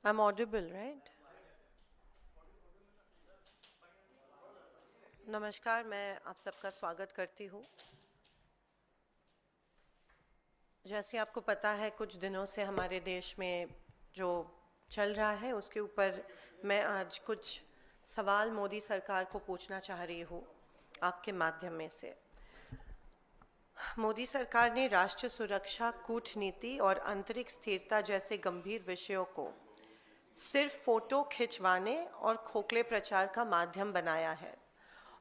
I'm audible, right? नमस्कार, मैं आप सबका स्वागत करती हूँ। जैसे आपको पता है, कुछ दिनों से हमारे देश में जो चल रहा है उसके ऊपर मैं आज कुछ सवाल मोदी सरकार को पूछना चाह रही हूँ आपके माध्यम में से। मोदी सरकार ने राष्ट्रीय सुरक्षा, कूटनीति और आंतरिक स्थिरता जैसे गंभीर विषयों को सिर्फ फोटो खिंचवाने और खोखले प्रचार का माध्यम बनाया है।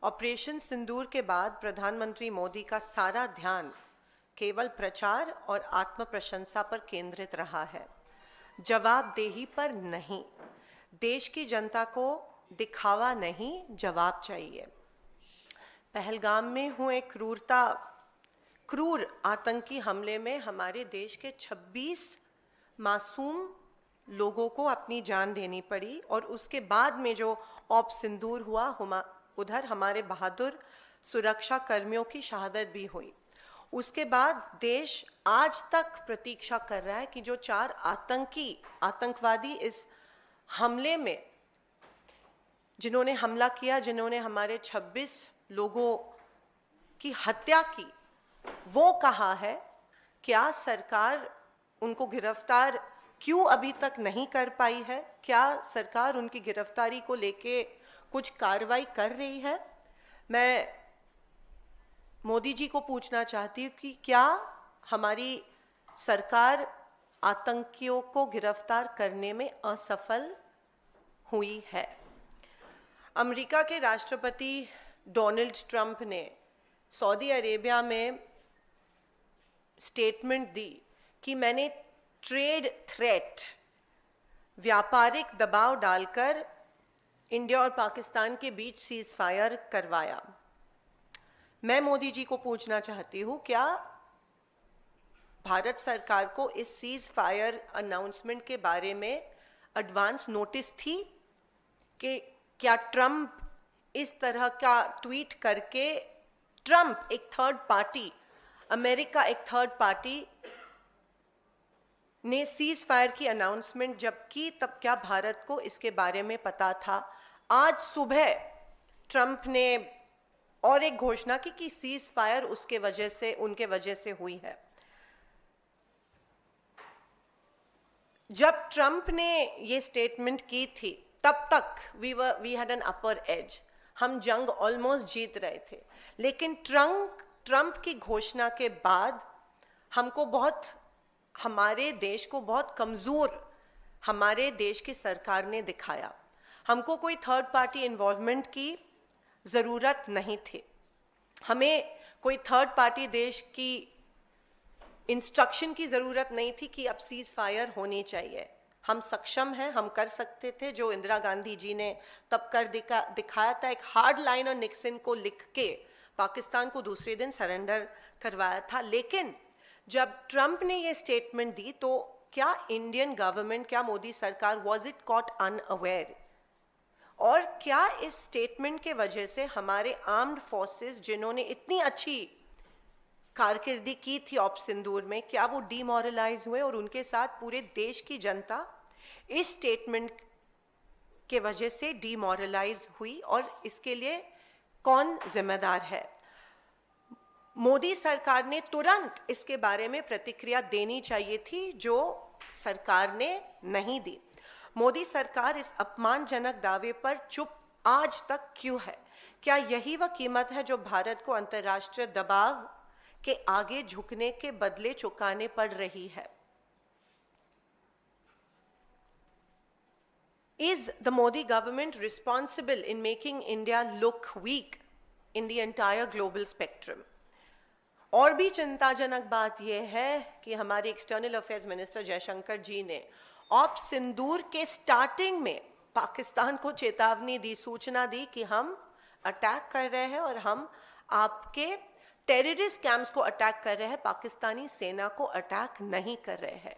ऑपरेशन सिंदूर के बाद प्रधानमंत्री मोदी का सारा ध्यान केवल प्रचार और आत्म प्रशंसा पर केंद्रित रहा है, जवाबदेही पर नहीं। देश की जनता को दिखावा नहीं, जवाब चाहिए। पहलगाम में हुए क्रूर आतंकी हमले में हमारे देश के 26 मासूम लोगों को अपनी जान देनी पड़ी और उसके बाद में जो ऑप सिंदूर हुआ, उधर हमारे बहादुर सुरक्षा कर्मियों की शहादत भी हुई। उसके बाद देश आज तक प्रतीक्षा कर रहा है कि जो 4 आतंकवादी इस हमले में जिन्होंने हमला किया, जिन्होंने हमारे 26 लोगों की हत्या की, वो कहाँ है? क्या सरकार उनको गिरफ्तार क्यों अभी तक नहीं कर पाई है? क्या सरकार उनकी गिरफ्तारी को लेके कुछ कार्रवाई कर रही है? मैं मोदी जी को पूछना चाहती हूँ कि क्या हमारी सरकार आतंकियों को गिरफ्तार करने में असफल हुई है? अमेरिका के राष्ट्रपति डोनाल्ड ट्रंप ने सऊदी अरेबिया में स्टेटमेंट दी कि मैंने ट्रेड थ्रेट, व्यापारिक दबाव डालकर इंडिया और पाकिस्तान के बीच सीज फायर करवाया। मैं मोदी जी को पूछना चाहती हूँ, क्या भारत सरकार को इस सीज फायर अनाउंसमेंट के बारे में एडवांस नोटिस थी कि क्या ट्रंप इस तरह का ट्वीट करके, ट्रंप एक थर्ड पार्टी, अमेरिका एक थर्ड पार्टी ने सीज फायर की अनाउंसमेंट जब की, तब क्या भारत को इसके बारे में पता था? आज सुबह ट्रंप ने और एक घोषणा की कि सीज फायर उनके वजह से हुई है। जब ट्रंप ने ये स्टेटमेंट की थी, तब तक we had an upper edge, हम जंग ऑलमोस्ट जीत रहे थे। लेकिन ट्रंप की घोषणा के बाद हमारे देश को बहुत कमज़ोर हमारे देश की सरकार ने दिखाया। हमको कोई थर्ड पार्टी इन्वॉल्वमेंट की ज़रूरत नहीं थी, हमें कोई थर्ड पार्टी देश की इंस्ट्रक्शन की ज़रूरत नहीं थी कि अब सीज फायर होनी चाहिए। हम सक्षम हैं, हम कर सकते थे जो इंदिरा गांधी जी ने तब कर दिखाया था। एक हार्ड लाइन और निक्सन को लिख के पाकिस्तान को दूसरे दिन सरेंडर करवाया था। लेकिन जब ट्रंप ने ये स्टेटमेंट दी, तो क्या इंडियन गवर्नमेंट, क्या मोदी सरकार वॉज इट कॉट अनअवेयर? और क्या इस स्टेटमेंट के वजह से हमारे आर्म्ड फोर्सेस जिन्होंने इतनी अच्छी कारकिर्दी की थी ऑप सिंदूर में, क्या वो डीमोरलाइज हुए और उनके साथ पूरे देश की जनता इस स्टेटमेंट के वजह से डीमोरलाइज हुई? और इसके लिए कौन जिम्मेदार है? मोदी सरकार ने तुरंत इसके बारे में प्रतिक्रिया देनी चाहिए थी, जो सरकार ने नहीं दी। मोदी सरकार इस अपमानजनक दावे पर चुप आज तक क्यों है? क्या यही वह कीमत है जो भारत को अंतर्राष्ट्रीय दबाव के आगे झुकने के बदले चुकाने पड़ रही है? Is the Modi government responsible in making India look weak in the entire global spectrum? और भी चिंताजनक बात यह है कि हमारे एक्सटर्नल अफेयर्स मिनिस्टर जयशंकर जी ने ऑप सिंदूर के स्टार्टिंग में पाकिस्तान को चेतावनी दी, सूचना दी कि हम अटैक कर रहे हैं और हम आपके टेररिस्ट कैंप्स को अटैक कर रहे हैं, पाकिस्तानी सेना को अटैक नहीं कर रहे हैं।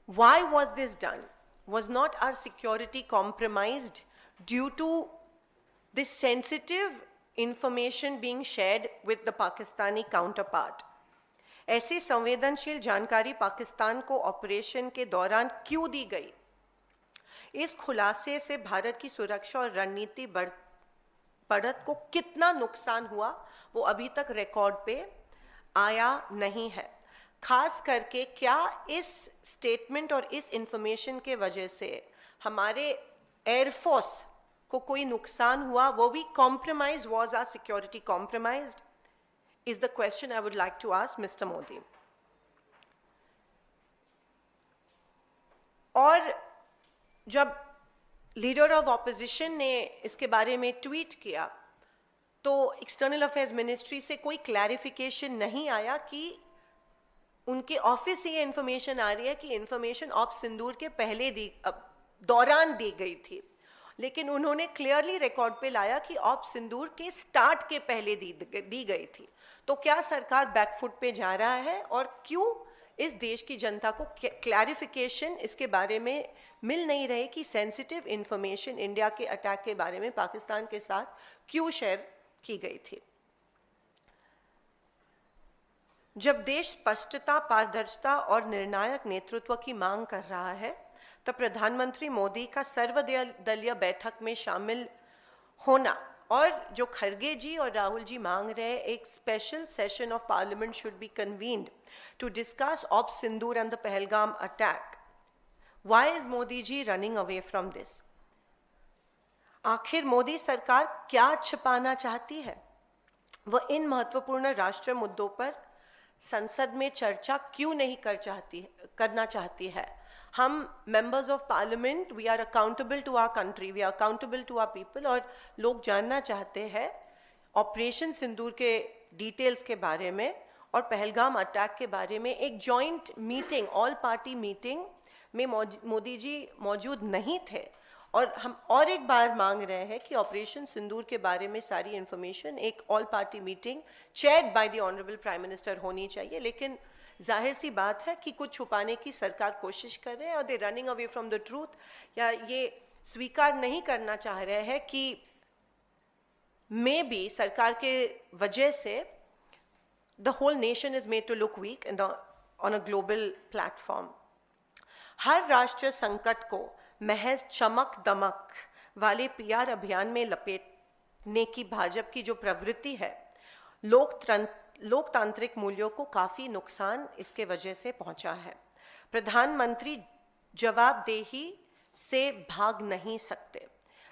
Why was this done? Was not our security compromised due to this sensitive information being shared with the Pakistani counterpart? ऐसी संवेदनशील जानकारी पाकिस्तान को ऑपरेशन के दौरान क्यों दी गई? इस खुलासे से भारत की सुरक्षा और रणनीति बढ़त को कितना नुकसान हुआ वो अभी तक रिकॉर्ड पे आया नहीं है। खास करके क्या इस स्टेटमेंट और इस इंफॉर्मेशन के वजह से हमारे एयरफोर्स को कोई नुकसान हुआ, वो भी compromise, was our security compromised, is the question I would like to ask mister Modi. और जब लीडर ऑफ ऑपोजिशन ने इसके बारे में ट्वीट किया तो एक्सटर्नल अफेयर्स मिनिस्ट्री से कोई क्लैरिफिकेशन नहीं आया कि उनके ऑफिस से ये इंफॉर्मेशन आ रही है कि इंफॉर्मेशन ऑप सिंदूर के पहले दौरान दी गई थी, लेकिन उन्होंने क्लियरली रिकॉर्ड पे लाया कि ऑप सिंदूर के स्टार्ट के पहले दी गई थी। तो क्या सरकार बैकफुट पे जा रहा है और क्यों इस देश की जनता को क्लैरिफिकेशन इसके बारे में मिल नहीं रहे कि सेंसिटिव इंफॉर्मेशन इंडिया के अटैक के बारे में पाकिस्तान के साथ क्यों शेयर की गई थी? जब देश स्पष्टता, पारदर्शिता और निर्णायक नेतृत्व की मांग कर रहा है, तब प्रधानमंत्री मोदी का सर्वदलीय बैठक में शामिल होना और जो खरगे जी और राहुल जी मांग रहे हैं, एक special session of parliament should be convened to discuss op Sindoor and the Pahalgam attack. Why is Modi ji running away from this? आखिर मोदी सरकार क्या छिपाना चाहती है? वह इन महत्वपूर्ण राष्ट्रीय मुद्दों पर संसद में चर्चा क्यों नहीं करना चाहती है? हम members of parliament, we are accountable to our country, we are accountable to our people, और लोग जानना चाहते हैं ऑपरेशन सिंदूर के डिटेल्स के बारे में और पहलगाम अटैक के बारे में। एक joint meeting, all party meeting में मोदी जी मौजूद नहीं थे, और हम और एक बार मांग रहे हैं कि ऑपरेशन सिंदूर के बारे में सारी इंफॉर्मेशन एक all party meeting chaired by the honourable prime minister होनी चाहिए। लेकिन जाहिर सी बात है कि कुछ छुपाने की सरकार कोशिश कर रहे हैं और दे running away from the truth, या ये स्वीकार नहीं करना चाह रहे हैं कि मे बी सरकार के वजह से the whole nation is made to look weak on a global platform. हर राष्ट्रीय संकट को महज चमक दमक वाले पीआर अभियान में लपेटने की भाजपा की जो प्रवृत्ति है, लोकतांत्रिक मूल्यों को काफ़ी नुकसान इसके वजह से पहुंचा है। प्रधानमंत्री जवाबदेही से भाग नहीं सकते।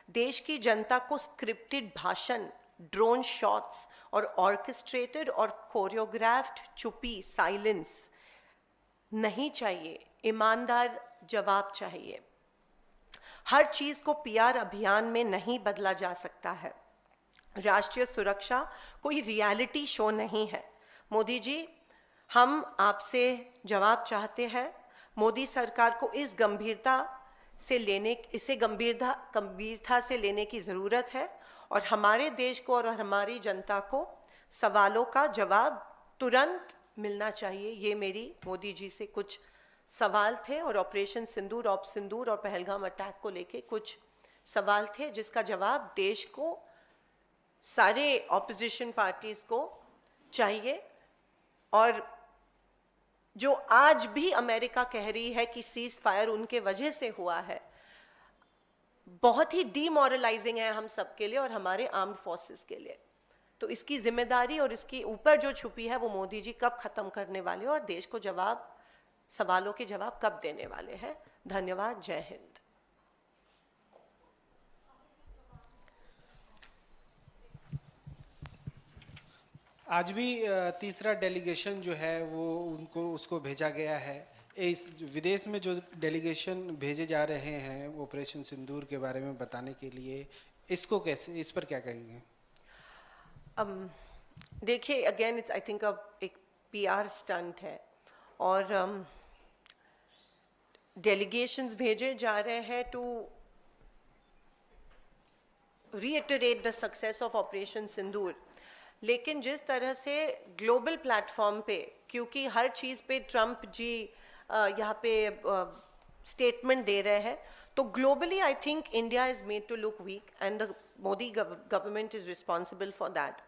देश की जनता को स्क्रिप्टेड भाषण, ड्रोन शॉट्स और ऑर्केस्ट्रेटेड और कोरियोग्राफ्ड चुप्पी, साइलेंस नहीं चाहिए, ईमानदार जवाब चाहिए। हर चीज को पीआर अभियान में नहीं बदला जा सकता है। राष्ट्रीय सुरक्षा कोई रियलिटी शो नहीं है। मोदी जी, हम आपसे जवाब चाहते हैं। मोदी सरकार को इसे गंभीरता से लेने की ज़रूरत है, और हमारे देश को और हमारी जनता को सवालों का जवाब तुरंत मिलना चाहिए। ये मेरी मोदी जी से कुछ सवाल थे, और ऑपरेशन सिंदूर, ऑप सिंदूर और पहलगाम अटैक को लेके कुछ सवाल थे जिसका जवाब देश को, सारे ऑपोजिशन पार्टीज को चाहिए। और जो आज भी अमेरिका कह रही है कि सीज फायर उनके वजह से हुआ है, बहुत ही डीमोरलाइजिंग है हम सब के लिए और हमारे आर्म्ड फोर्सेस के लिए। तो इसकी जिम्मेदारी और इसकी ऊपर जो छुपी है वो मोदी जी कब खत्म करने वाले और देश को सवालों के जवाब कब देने वाले हैं? धन्यवाद। जय हिंद। आज भी तीसरा डेलीगेशन जो है वो उसको भेजा गया है। इस विदेश में जो डेलीगेशन भेजे जा रहे हैं ऑपरेशन सिंदूर के बारे में बताने के लिए, इसको कैसे, इस पर क्या कहेंगे? देखिए, अगेन इट्स आई थिंक एक पीआर स्टंट है, और डेलीगेशंस भेजे जा रहे हैं to reiterate the success of operation Sindoor. लेकिन जिस तरह से ग्लोबल प्लेटफॉर्म पे, क्योंकि हर चीज़ पे ट्रंप जी यहाँ पे स्टेटमेंट दे रहे हैं, तो globally I think India is made to look weak and the Modi government is responsible for that.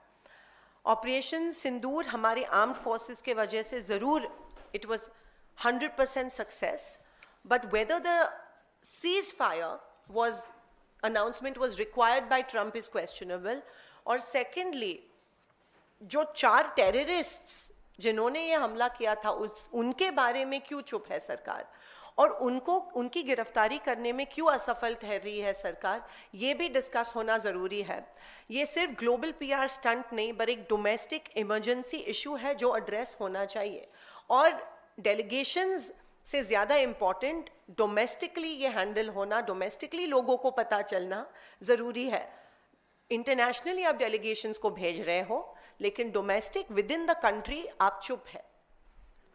Operation Sindoor हमारे आर्म्ड फोर्सेस के वजह से ज़रूर it was 100% success, but whether the ceasefire was announcement was required by Trump is questionable. और secondly, जो 4 terrorists जिन्होंने ये हमला किया था उनके बारे में क्यों चुप है सरकार, और उनकी गिरफ्तारी करने में क्यों असफल ठहरी है सरकार, ये भी डिस्कस होना ज़रूरी है. ये सिर्फ ग्लोबल पीआर स्टंट नहीं, पर एक डोमेस्टिक इमरजेंसी इशू है जो एड्रेस होना चाहिए. और डेलीगेशंस से ज़्यादा इम्पॉर्टेंट डोमेस्टिकली ये हैंडल होना, डोमेस्टिकली लोगों को पता चलना ज़रूरी है. इंटरनेशनली आप डेलीगेशंस को भेज रहे हो, लेकिन domestic with in the country आप चुप है.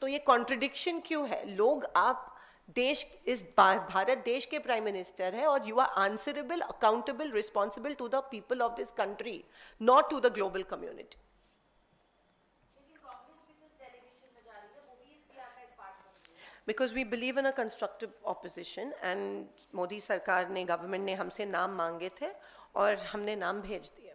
तो ये कॉन्ट्रडिक्शन क्यों है? लोग, आप देश, इस भारत देश के प्राइम मिनिस्टर हैं और you are answerable, accountable, responsible to the people of this country, not to the global community. Because we believe in a constructive opposition and Modi सरकार ने, गवर्नमेंट ने हमसे नाम मांगे थे और हमने नाम भेज दिए.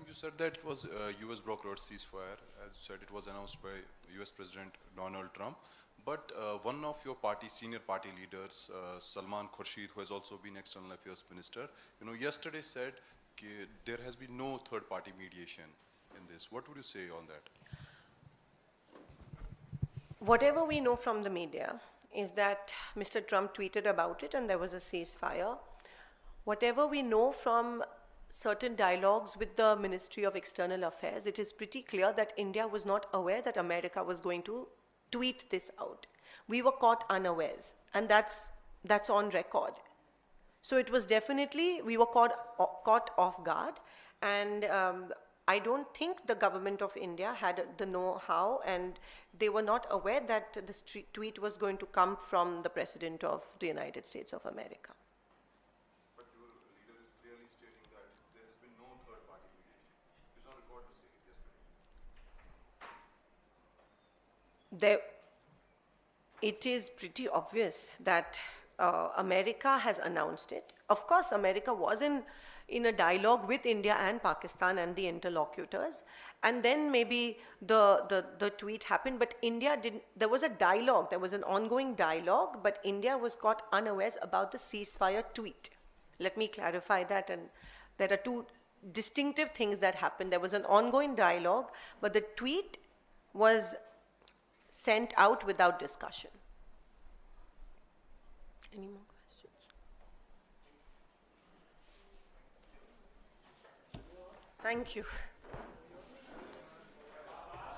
You said that it was US broke road ceasefire. As you said, it was announced by US President Donald Trump. But one of your party, senior party leaders, Salman Khurshid, who has also been External Affairs Minister, yesterday said there has been no third-party mediation in this. What would you say on that? Whatever we know from the media is that Mr. Trump tweeted about it and there was a ceasefire. Whatever we know from certain dialogues with the Ministry of External Affairs, it is pretty clear that India was not aware that America was going to tweet this out. We were caught unawares, and that's on record. So it was definitely, we were caught off guard, and I don't think the government of India had the know-how, and they were not aware that this tweet was going to come from the President of the United States of America. But your leader is clearly stating that there has been no third-party mediation. He's on record to say it yesterday. It is pretty obvious that America has announced it. Of course, America was in a dialogue with India and Pakistan and the interlocutors, and then maybe the tweet happened, but India didn't. There was a dialogue, there was an ongoing dialogue, but India was caught unawares about the ceasefire tweet. Let me clarify that, and there are two distinctive things that happened. There was an ongoing dialogue, but the tweet was sent out without discussion. Any more questions? Thank you.